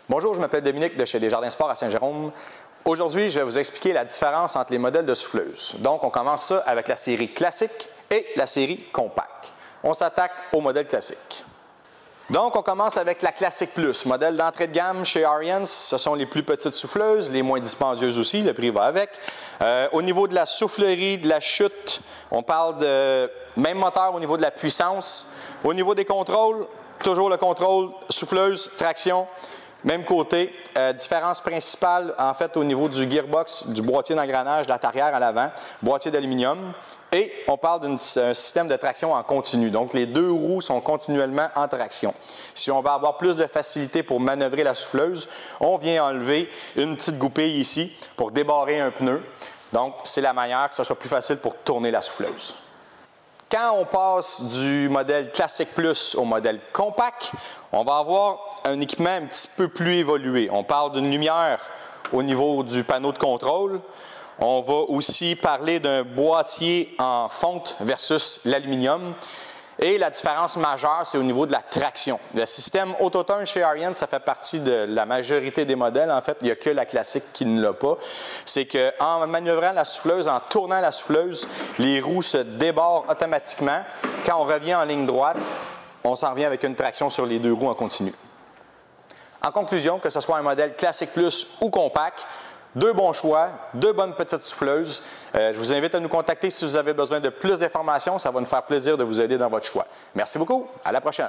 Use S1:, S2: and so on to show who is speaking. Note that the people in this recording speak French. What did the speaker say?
S1: Bonjour, je m'appelle Dominique de chez Desjardins Sports à Saint-Jérôme. Aujourd'hui, je vais vous expliquer la différence entre les modèles de souffleuse. Donc, on commence ça avec la série classique et la série compact. On s'attaque au modèle classique. Donc, on commence avec la Classic Plus, modèle d'entrée de gamme chez Ariens. Ce sont les plus petites souffleuses, les moins dispendieuses aussi, le prix va avec. Au niveau de la soufflerie, de la chute, on parle de même moteur au niveau de la puissance. Au niveau des contrôles, toujours le contrôle souffleuse, traction. Même côté, différence principale en fait au niveau du gearbox, du boîtier d'engrenage, de la tarière à l'avant, boîtier d'aluminium. Et on parle d'un système de traction en continu. Donc, les deux roues sont continuellement en traction. Si on veut avoir plus de facilité pour manœuvrer la souffleuse, on vient enlever une petite goupille ici pour débarrer un pneu. Donc, c'est la manière que ce soit plus facile pour tourner la souffleuse. Quand on passe du modèle Classic Plus au modèle Compact, on va avoir un équipement un petit peu plus évolué. On parle d'une lumière au niveau du panneau de contrôle. On va aussi parler d'un boîtier en fonte versus l'aluminium. Et la différence majeure, c'est au niveau de la traction. Le système Autoturn chez Ariens, ça fait partie de la majorité des modèles. En fait, il n'y a que la classique qui ne l'a pas. C'est qu'en manœuvrant la souffleuse, en tournant la souffleuse, les roues se débarrent automatiquement. Quand on revient en ligne droite, on s'en revient avec une traction sur les deux roues en continu. En conclusion, que ce soit un modèle Classic Plus ou Compact, deux bons choix, deux bonnes petites souffleuses. Je vous invite à nous contacter si vous avez besoin de plus d'informations. Ça va nous faire plaisir de vous aider dans votre choix. Merci beaucoup. À la prochaine.